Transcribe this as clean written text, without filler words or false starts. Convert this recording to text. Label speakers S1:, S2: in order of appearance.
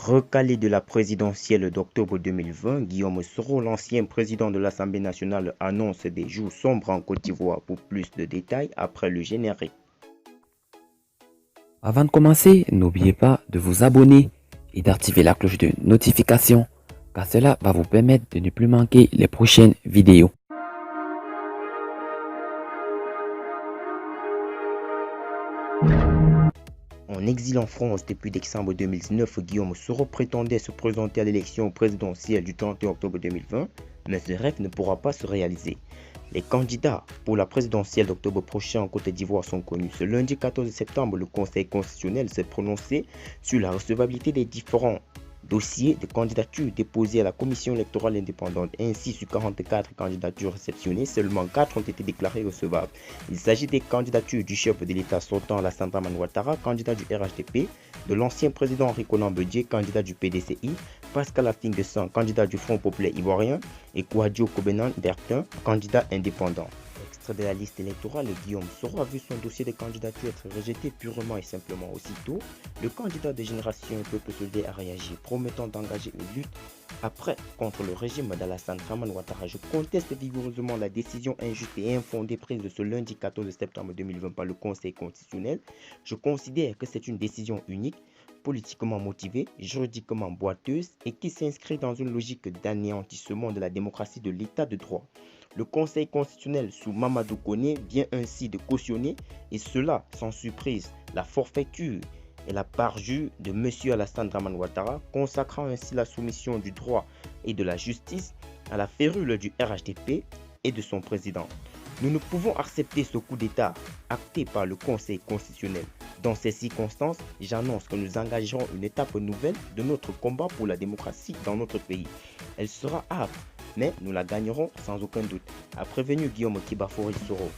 S1: Recalé de la présidentielle d'octobre 2020, Guillaume Soro, l'ancien président de l'Assemblée nationale, annonce des jours sombres en Côte d'Ivoire. Pour plus de détails, après le générique.
S2: Avant de commencer, n'oubliez pas de vous abonner et d'activer la cloche de notification car cela va vous permettre de ne plus manquer les prochaines vidéos.
S1: En exil en France depuis décembre 2019, Guillaume Soro prétendait se présenter à l'élection présidentielle du 31 octobre 2020, mais ce rêve ne pourra pas se réaliser. Les candidats pour la présidentielle d'octobre prochain en Côte d'Ivoire sont connus. Ce lundi 14 septembre, le Conseil constitutionnel s'est prononcé sur la recevabilité des différents dossiers de candidature déposés à la Commission électorale indépendante. Ainsi, sur 44 candidatures réceptionnées, seulement 4 ont été déclarées recevables. Il s'agit des candidatures du chef de l'État sortant Alassane Dramane Ouattara, candidat du RHDP, de l'ancien président Henri Konan Bédié, candidat du PDCI, Pascal Afting de Sang, candidat du Front populaire ivoirien, et Kouadio Kobenan Bertin, candidat indépendant. Extrait de la liste électorale, Guillaume Soro a vu son dossier de candidature être rejeté purement et simplement. Aussitôt, le candidat de Génération Peuple Solidaire a réagi, promettant d'engager une lutte après contre le régime d'Alassane Dramane Ouattara. Je conteste vigoureusement la décision injuste et infondée prise ce lundi 14 septembre 2020 par le Conseil constitutionnel. Je considère que c'est une décision unique, politiquement motivée, juridiquement boiteuse et qui s'inscrit dans une logique d'anéantissement de la démocratie de l'état de droit. Le Conseil constitutionnel sous Mamadou Koné vient ainsi de cautionner, et cela sans surprise, la forfaiture et la parjure de M. Alassane Dramane Ouattara, consacrant ainsi la soumission du droit et de la justice à la férule du RHDP et de son président. Nous ne pouvons accepter ce coup d'État acté par le Conseil constitutionnel. Dans ces circonstances, j'annonce que nous engagerons une étape nouvelle de notre combat pour la démocratie dans notre pays. Elle sera âpre, mais nous la gagnerons sans aucun doute, a prévenu Guillaume Kibafori Soro.